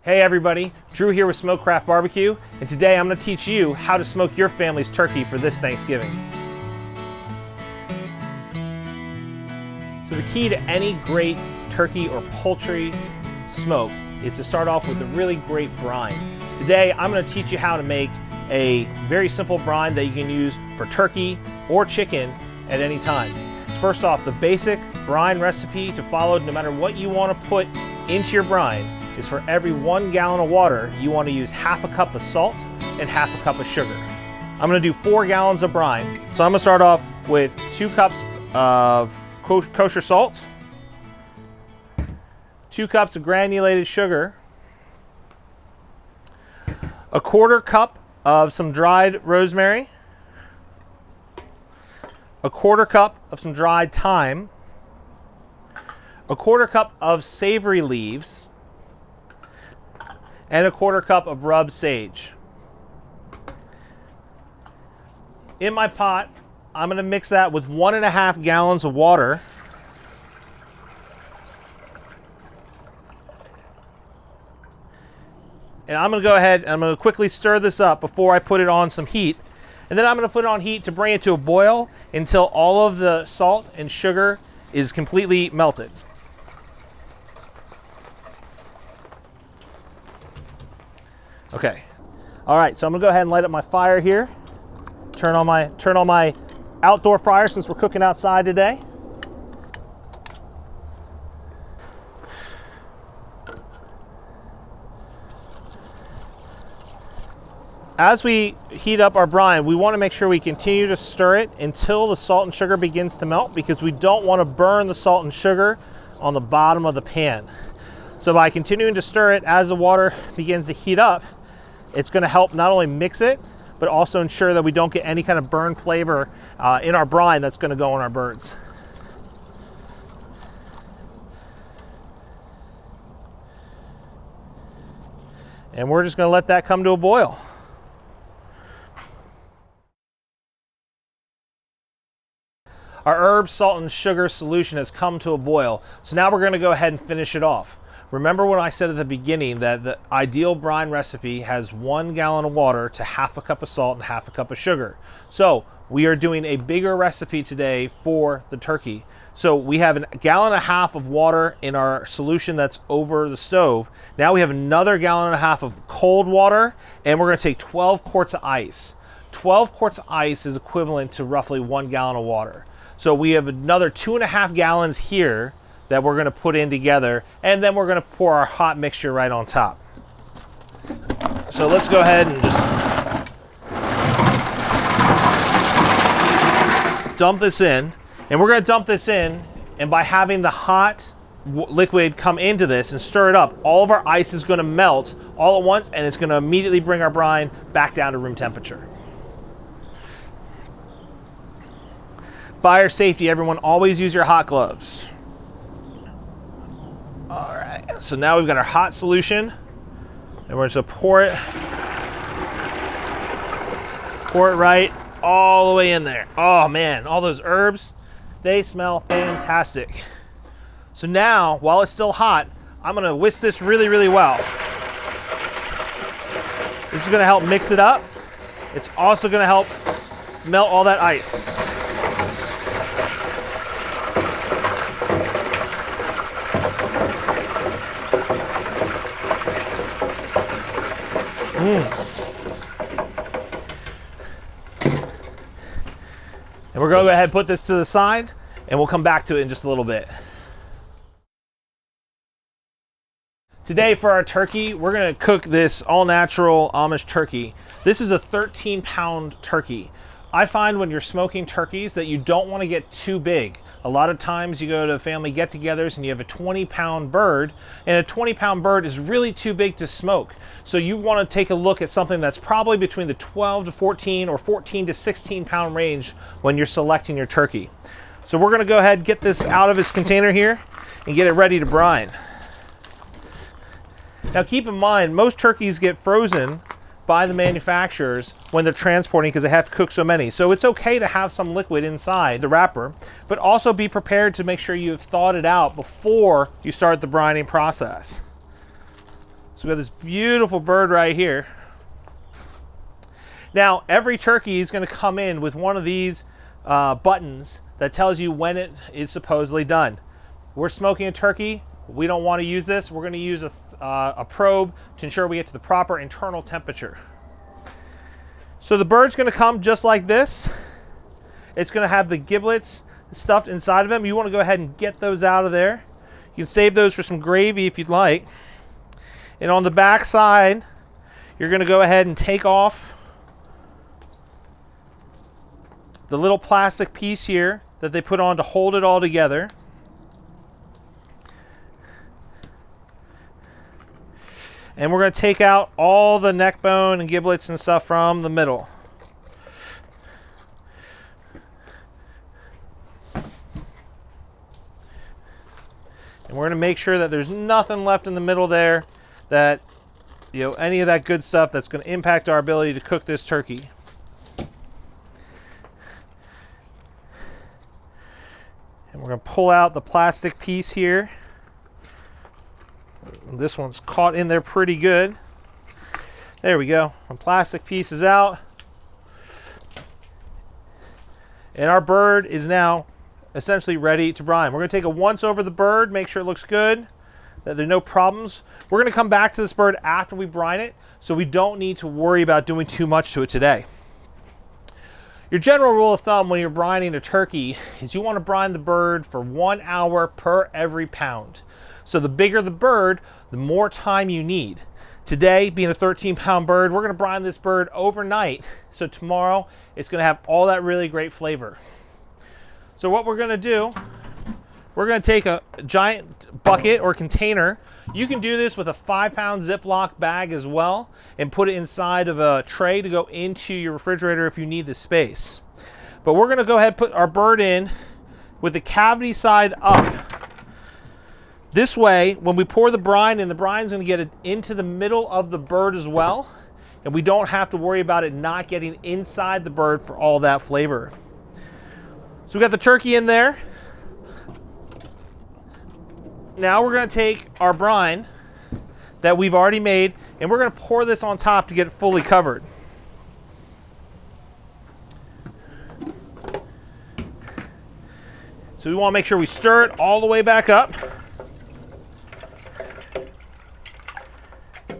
Hey everybody, Drew here with Smokecraft Barbecue, and today I'm going to teach you how to smoke your family's turkey for this Thanksgiving. So the key to any great turkey or poultry smoke is to start off with a really great brine. Today I'm going to teach you how to make a very simple brine that you can use for turkey or chicken at any time. First off, the basic brine recipe to follow no matter what you want to put into your brine is for every 1 gallon of water, you want to use half a cup of salt and half a cup of sugar. I'm going to do 4 gallons of brine. So I'm going to start off with 2 cups of kosher salt, 2 cups of granulated sugar, a 1/4 cup of some dried rosemary, a 1/4 cup of some dried thyme, a 1/4 cup of savory leaves, and a 1/4 cup of rubbed sage. In my pot, I'm going to mix that with 1.5 gallons of water. And I'm going to go ahead and I'm going to quickly stir this up before I put it on some heat. And then I'm going to put it on heat to bring it to a boil until all of the salt and sugar is completely melted. Okay. All right, so I'm gonna go ahead and light up my fire here. Turn on my outdoor fryer since we're cooking outside today. As we heat up our brine, we want to make sure we continue to stir it until the salt and sugar begins to melt, because we don't want to burn the salt and sugar on the bottom of the pan. So by continuing to stir it as the water begins to heat up, it's going to help not only mix it, but also ensure that we don't get any kind of burn flavor in our brine that's going to go on our birds. And we're just going to let that come to a boil. Our herb, salt, and sugar solution has come to a boil. So now we're going to go ahead and finish it off. Remember what I said at the beginning, that the ideal brine recipe has 1 gallon of water to half a cup of salt and half a cup of sugar. So we are doing a bigger recipe today for the turkey. So we have 1.5 gallons of water in our solution that's over the stove. Now we have another 1.5 gallons of cold water, and we're going to take 12 quarts of ice. 12 quarts of ice is equivalent to roughly 1 gallon of water. So we have another 2.5 gallons here that we're going to put in together, and then we're going to pour our hot mixture right on top. So let's go ahead and just dump this in, and we're going to dump this in, and by having the hot liquid come into this and stir it up, all of our ice is going to melt all at once, and it's going to immediately bring our brine back down to room temperature. Fire safety, everyone, always use your hot gloves. All right, so now we've got our hot solution, and we're just gonna pour it right all the way in there. Oh man, all those herbs, they smell fantastic. So now, while it's still hot, I'm gonna whisk this really, really well. This is gonna help mix it up. It's also gonna help melt all that ice. And we're going to go ahead and put this to the side, and we'll come back to it in just a little bit. Today for our turkey, we're going to cook this all-natural Amish turkey. This is a 13-pound turkey. I find when you're smoking turkeys that you don't want to get too big. A lot of times you go to family get-togethers and you have a 20-pound bird, and a 20-pound bird is really too big to smoke. So you want to take a look at something that's probably between the 12 to 14 or 14 to 16-pound range when you're selecting your turkey. So we're going to go ahead and get this out of its container here and get it ready to brine. Now keep in mind, most turkeys get frozen by the manufacturers when they're transporting because they have to cook so many. So it's okay to have some liquid inside the wrapper, but also be prepared to make sure you've thawed it out before you start the brining process. So we have this beautiful bird right here. Now, every turkey is going to come in with one of these buttons that tells you when it is supposedly done. We're smoking a turkey. We don't want to use this. We're going to use a probe to ensure we get to the proper internal temperature. So the bird's going to come just like this. It's going to have the giblets stuffed inside of them. You want to go ahead and get those out of there. You can save those for some gravy if you'd like. And on the back side, you're going to go ahead and take off the little plastic piece here that they put on to hold it all together. And we're going to take out all the neck bone and giblets and stuff from the middle. And we're going to make sure that there's nothing left in the middle there that, any of that good stuff that's going to impact our ability to cook this turkey. And we're going to pull out the plastic piece here. This one's caught in there pretty good. There we go. The plastic piece is out. And our bird is now essentially ready to brine. We're going to take a once over the bird, make sure it looks good, that there are no problems. We're going to come back to this bird after we brine it, so we don't need to worry about doing too much to it today. Your general rule of thumb when you're brining a turkey is you want to brine the bird for 1 hour per every pound. So the bigger the bird, the more time you need. Today, being a 13-pound bird, we're going to brine this bird overnight. So tomorrow, it's going to have all that really great flavor. So what we're going to do, we're going to take a giant bucket or container. You can do this with a 5-pound Ziploc bag as well and put it inside of a tray to go into your refrigerator if you need the space. But we're going to go ahead and put our bird in with the cavity side up. This way, when we pour the brine in, the brine's going to get it into the middle of the bird as well, and we don't have to worry about it not getting inside the bird for all that flavor. So we got the turkey in there. Now we're going to take our brine that we've already made, and we're going to pour this on top to get it fully covered. So we want to make sure we stir it all the way back up.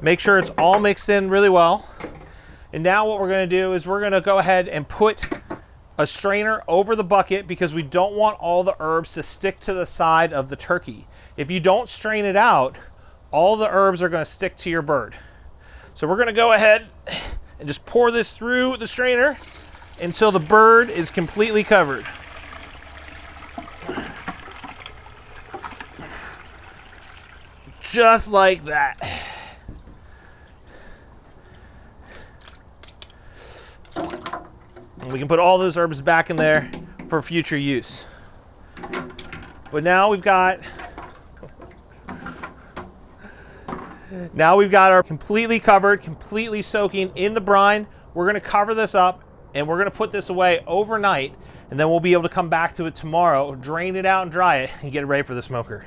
Make sure it's all mixed in really well. And now what we're going to do is we're going to go ahead and put a strainer over the bucket because we don't want all the herbs to stick to the side of the turkey. If you don't strain it out, all the herbs are going to stick to your bird. So we're going to go ahead and just pour this through the strainer until the bird is completely covered. Just like that. And we can put all those herbs back in there for future use. But now we've got our completely covered, completely soaking in the brine. We're going to cover this up and we're going to put this away overnight, and then we'll be able to come back to it tomorrow, drain it out and dry it, and get it ready for the smoker.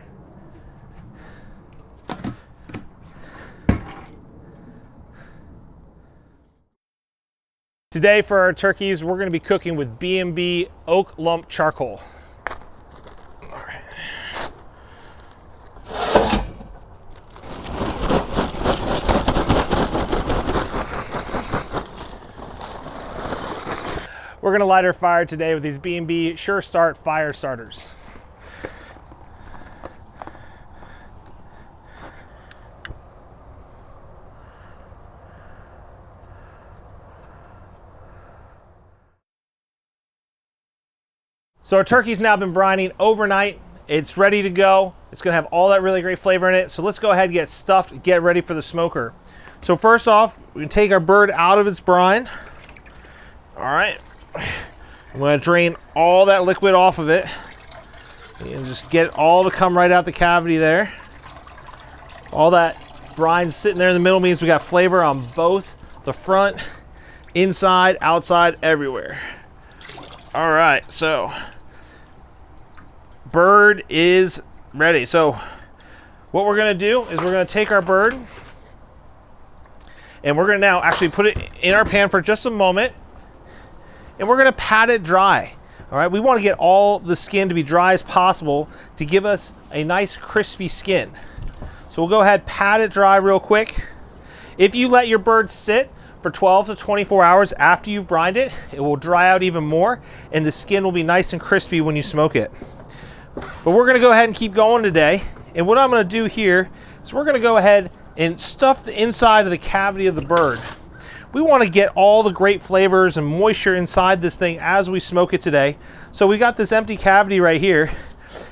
Today for our turkeys, we're going to be cooking with B&B oak lump charcoal. All right. We're going to light our fire today with these B&B Sure Start fire starters. So our turkey's now been brining overnight. It's ready to go. It's gonna have all that really great flavor in it. So let's go ahead and get stuffed, get ready for the smoker. So first off, we can take our bird out of its brine. All right, I'm gonna drain all that liquid off of it and just get it all to come right out the cavity there. All that brine sitting there in the middle means we got flavor on both the front, inside, outside, everywhere. All right, so bird is ready. So what we're gonna do is we're gonna take our bird And we're gonna now actually put it in our pan for just a moment, and we're gonna pat it dry. All right, we wanna get all the skin to be dry as possible to give us a nice crispy skin. So we'll go ahead, pat it dry real quick. If you let your bird sit for 12 to 24 hours after you've brined it, it will dry out even more, and the skin will be nice and crispy when you smoke it. But we're gonna go ahead and keep going today. And what I'm gonna do here is we're gonna go ahead and stuff the inside of the cavity of the bird. We wanna get all the great flavors and moisture inside this thing as we smoke it today. So we got this empty cavity right here,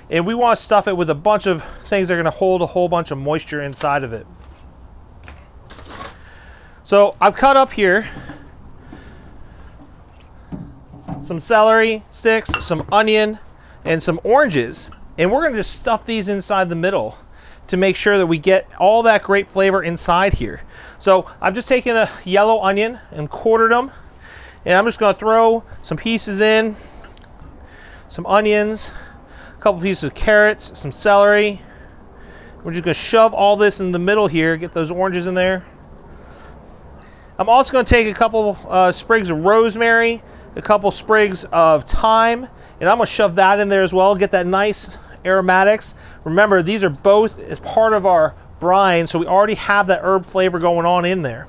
and we wanna stuff it with a bunch of things that are gonna hold a whole bunch of moisture inside of it. So I've cut up here some celery sticks, some onion, and some oranges, and we're gonna just stuff these inside the middle to make sure that we get all that great flavor inside here. So I've just taken a yellow onion and quartered them, and I'm just gonna throw some pieces in, some onions, a couple pieces of carrots, some celery. We're just gonna shove all this in the middle here, get those oranges in there. I'm also gonna take a couple sprigs of rosemary, a couple sprigs of thyme, and I'm gonna shove that in there as well, get that nice aromatics. Remember, these are both as part of our brine, so we already have that herb flavor going on in there.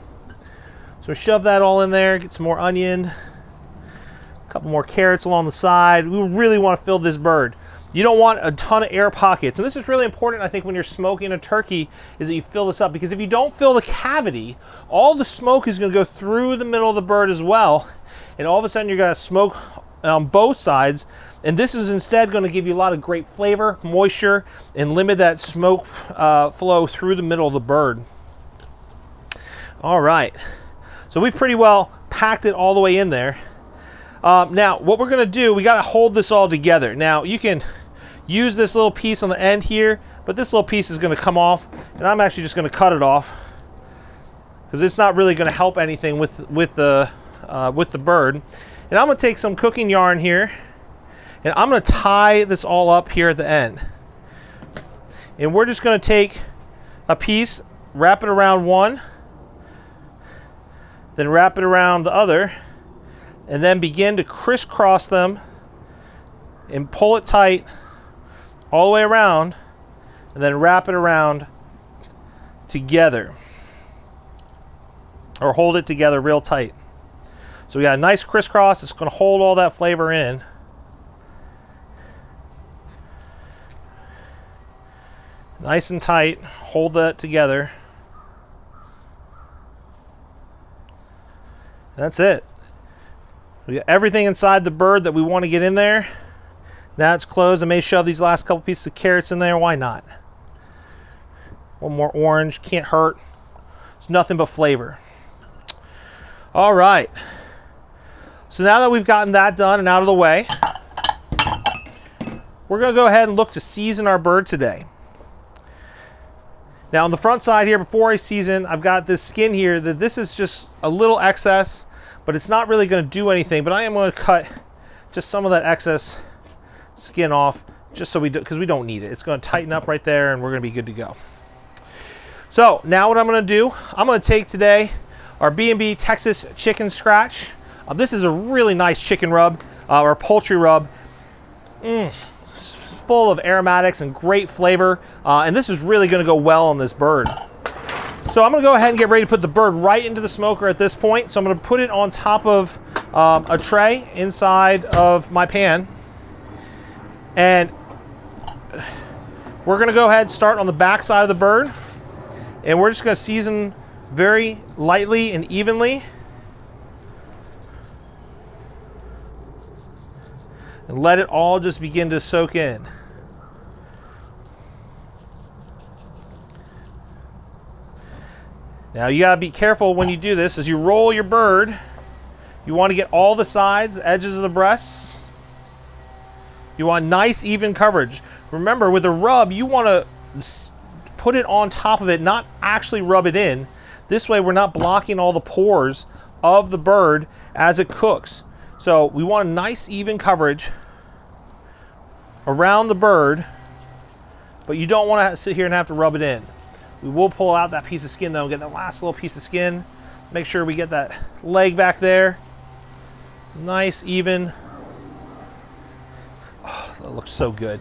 So shove that all in there, get some more onion, a couple more carrots along the side. We really wanna fill this bird. You don't want a ton of air pockets. And this is really important, I think, when you're smoking a turkey, is that you fill this up, because if you don't fill the cavity, all the smoke is gonna go through the middle of the bird as well. And all of a sudden you're gonna smoke on both sides. And this is instead gonna give you a lot of great flavor, moisture, and limit that smoke flow through the middle of the bird. All right, so we've pretty well packed it all the way in there. Now, what we're gonna do, we gotta hold this all together. Now, you can use this little piece on the end here, but this little piece is gonna come off, and I'm actually just gonna cut it off, because it's not really gonna help anything with the bird. And I'm gonna take some cooking yarn here, and I'm gonna tie this all up here at the end. And we're just gonna take a piece, wrap it around one, then wrap it around the other, and then begin to crisscross them and pull it tight all the way around, and then wrap it around together, or hold it together real tight. So we got a nice crisscross. It's going to hold all that flavor in. Nice and tight. Hold that together. That's it. We got everything inside the bird that we want to get in there. Now it's closed. I may shove these last couple pieces of carrots in there. Why not? One more orange. Can't hurt. It's nothing but flavor. All right. So now that we've gotten that done and out of the way, we're going to go ahead and look to season our bird today. Now on the front side here, before I season, I've got this skin here that this is just a little excess, but it's not really going to do anything. But I am going to cut just some of that excess skin off, just so because we don't need it. It's going to tighten up right there, and we're going to be good to go. So now what I'm going to do, I'm going to take today our B&B Texas chicken scratch. This is a really nice chicken rub, or poultry rub. It's full of aromatics and great flavor, and this is really going to go well on this bird. So I'm going to go ahead and get ready to put the bird right into the smoker at this point. So I'm going to put it on top of a tray inside of my pan, and we're going to go ahead and start on the back side of the bird, and we're just going to season very lightly and evenly, and let it all just begin to soak in. Now you gotta be careful when you do this. As you roll your bird, you want to get all the sides, edges of the breasts. You want nice even coverage. Remember, with a rub, you want to put it on top of it, not actually rub it in. This way we're not blocking all the pores of the bird as it cooks. So we want a nice even coverage around the bird, but you don't want to sit here and have to rub it in. We will pull out that piece of skin though, and get that last little piece of skin Make sure we get that leg back there. Nice, even. Oh, that looks so good.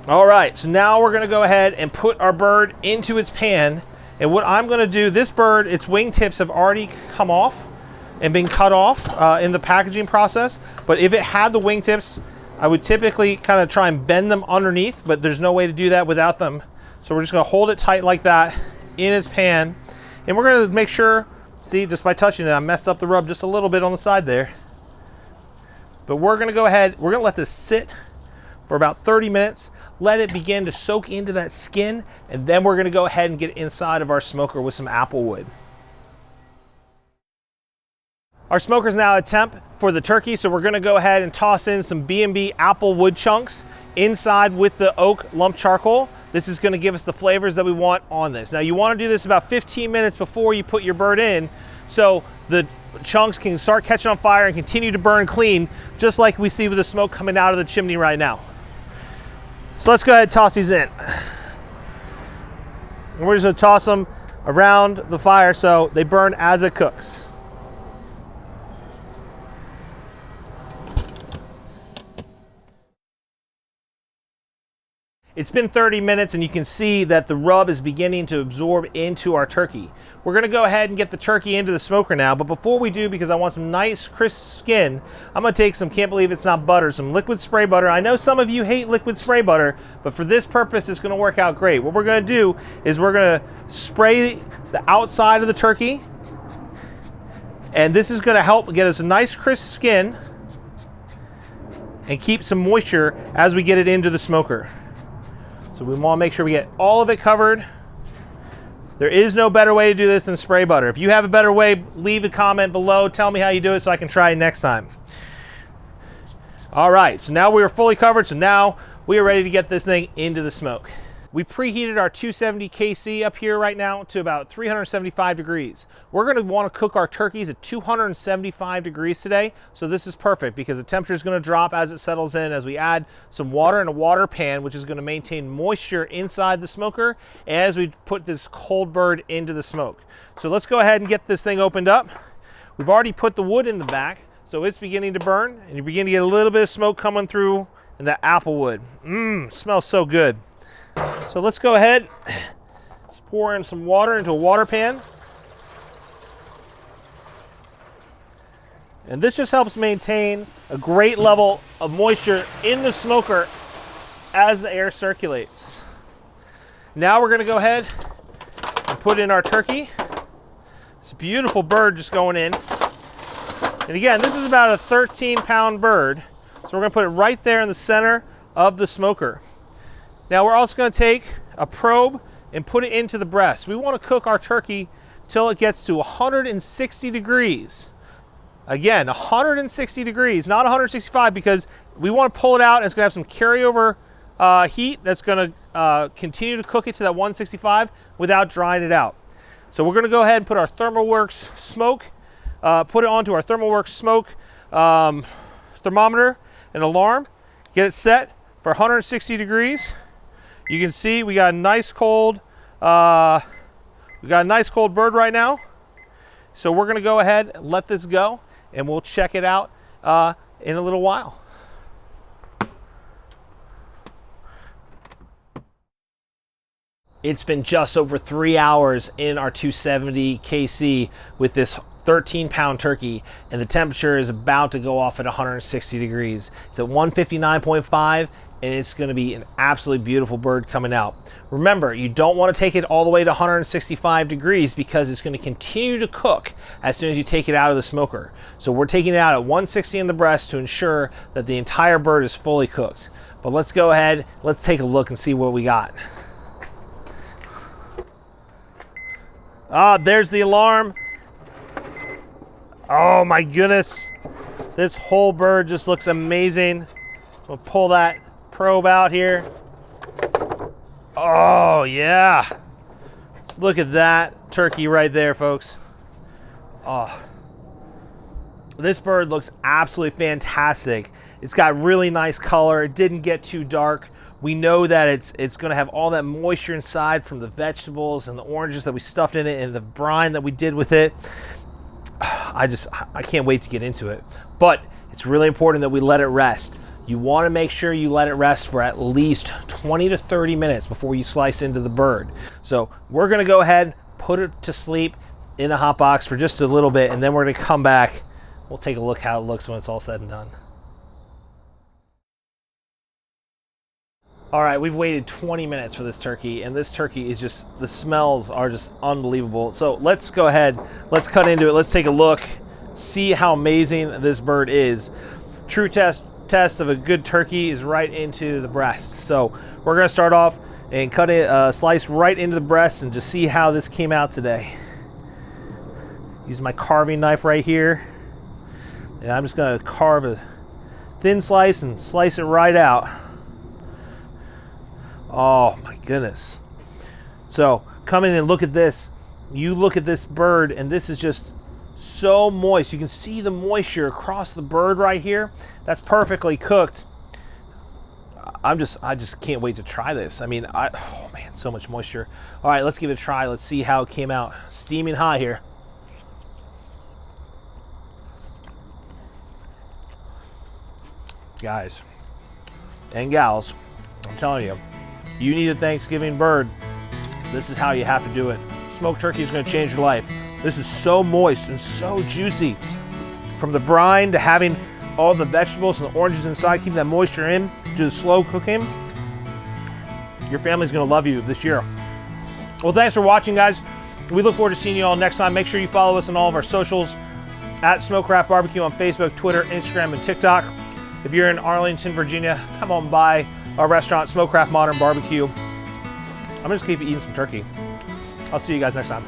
All right, so now we're gonna go ahead and put our bird into its pan. And what I'm gonna do, this bird, its wingtips have already come off and been cut off in the packaging process. But if it had the wingtips, I would typically kind of try and bend them underneath, but there's no way to do that without them. So we're just gonna hold it tight like that in its pan. And we're gonna make sure, see, just by touching it, I messed up the rub just a little bit on the side there. But we're gonna go ahead, we're gonna let this sit for about 30 minutes, let it begin to soak into that skin, and then we're gonna go ahead and get inside of our smoker with some apple wood. Our smoker is now at temp for the turkey, so we're gonna go ahead and toss in some B&B apple wood chunks inside with the oak lump charcoal. This is gonna give us the flavors that we want on this. Now you wanna do this about 15 minutes before you put your bird in, so the chunks can start catching on fire and continue to burn clean, just like we see with the smoke coming out of the chimney right now. So let's go ahead and toss these in. And we're just gonna toss them around the fire so they burn as it cooks. It's been 30 minutes and you can see that the rub is beginning to absorb into our turkey. We're gonna go ahead and get the turkey into the smoker now, but before we do, because I want some nice crisp skin, I'm gonna take some, can't believe it's not butter, some liquid spray butter. I know some of you hate liquid spray butter, but for this purpose, it's gonna work out great. What we're gonna do is we're gonna spray the outside of the turkey, and this is gonna help get us a nice crisp skin and keep some moisture as we get it into the smoker. So we want to make sure we get all of it covered. There is no better way to do this than spray butter. If you have a better way, leave a comment below. Tell me how you do it so I can try it next time. All right, so now we are fully covered. So now we are ready to get this thing into the smoke. We preheated our 270 KC up here right now to about 375 degrees. We're gonna wanna cook our turkeys at 275 degrees today. So this is perfect because the temperature is gonna drop as it settles in, as we add some water in a water pan, which is gonna maintain moisture inside the smoker as we put this cold bird into the smoke. So let's go ahead and get this thing opened up. We've already put the wood in the back, so it's beginning to burn, and you begin to get a little bit of smoke coming through in that apple wood. Smells so good. So let's go ahead, let's pour in some water into a water pan. And this just helps maintain a great level of moisture in the smoker as the air circulates. Now we're gonna go ahead and put in our turkey. This beautiful bird just going in. And again, this is about a 13-pound bird. So we're gonna put it right there in the center of the smoker. Now we're also going to take a probe and put it into the breast. We want to cook our turkey till it gets to 160 degrees. Again, 160 degrees, not 165, because we want to pull it out and it's going to have some carryover heat that's going to continue to cook it to that 165 without drying it out. So we're going to go ahead and put our ThermalWorks smoke, put it onto our ThermalWorks smoke thermometer and alarm, get it set for 160 degrees. You can see we got a nice cold bird right now. So we're gonna go ahead and let this go and we'll check it out in a little while. It's been just over 3 hours in our 270 KC with this 13-pound turkey, and the temperature is about to go off at 160 degrees. It's at 159.5, and it's going to be an absolutely beautiful bird coming out. Remember, you don't want to take it all the way to 165 degrees because it's going to continue to cook as soon as you take it out of the smoker. So we're taking it out at 160 in the breast to ensure that the entire bird is fully cooked. But let's go ahead, let's take a look and see what we got. There's the alarm. Oh my goodness. This whole bird just looks amazing. We'll pull that probe out here. Oh yeah. Look at that turkey right there, folks. Oh. This bird looks absolutely fantastic. It's got really nice color. It didn't get too dark. We know that it's going to have all that moisture inside from the vegetables and the oranges that we stuffed in it and the brine that we did with it. I can't wait to get into it. But it's really important that we let it rest. You want to make sure you let it rest for at least 20 to 30 minutes before you slice into the bird. So we're going to go ahead, put it to sleep in the hot box for just a little bit, and then we're going to come back. We'll take a look how it looks when it's all said and done. All right, we've waited 20 minutes for this turkey, and this turkey is just, the smells are just unbelievable. So let's go ahead, let's cut into it, let's take a look, see how amazing this bird is. True test of a good turkey is right into the breast. So we're gonna start off and cut it, slice right into the breast and just see how this came out today. Use my carving knife right here. And I'm just gonna carve a thin slice and slice it right out. Oh my goodness. So come in and look at this. You look at this bird and this is just so moist. You can see the moisture across the bird right here. That's perfectly cooked. I just can't wait to try this. I mean, oh man, so much moisture. All right, let's give it a try. Let's see how it came out. Steaming hot here. Guys and gals, I'm telling you, you need a Thanksgiving bird. This is how you have to do it. Smoked turkey is going to change your life. This is so moist and so juicy. From the brine to having all the vegetables and the oranges inside, keeping that moisture in, to the slow cooking. Your family's going to love you this year. Well, thanks for watching, guys. We look forward to seeing you all next time. Make sure you follow us on all of our socials at Smokecraft Barbecue on Facebook, Twitter, Instagram, and TikTok. If you're in Arlington, Virginia, come on by our restaurant, Smokecraft Modern Barbecue. I'm just keep eating some turkey. I'll see you guys next time.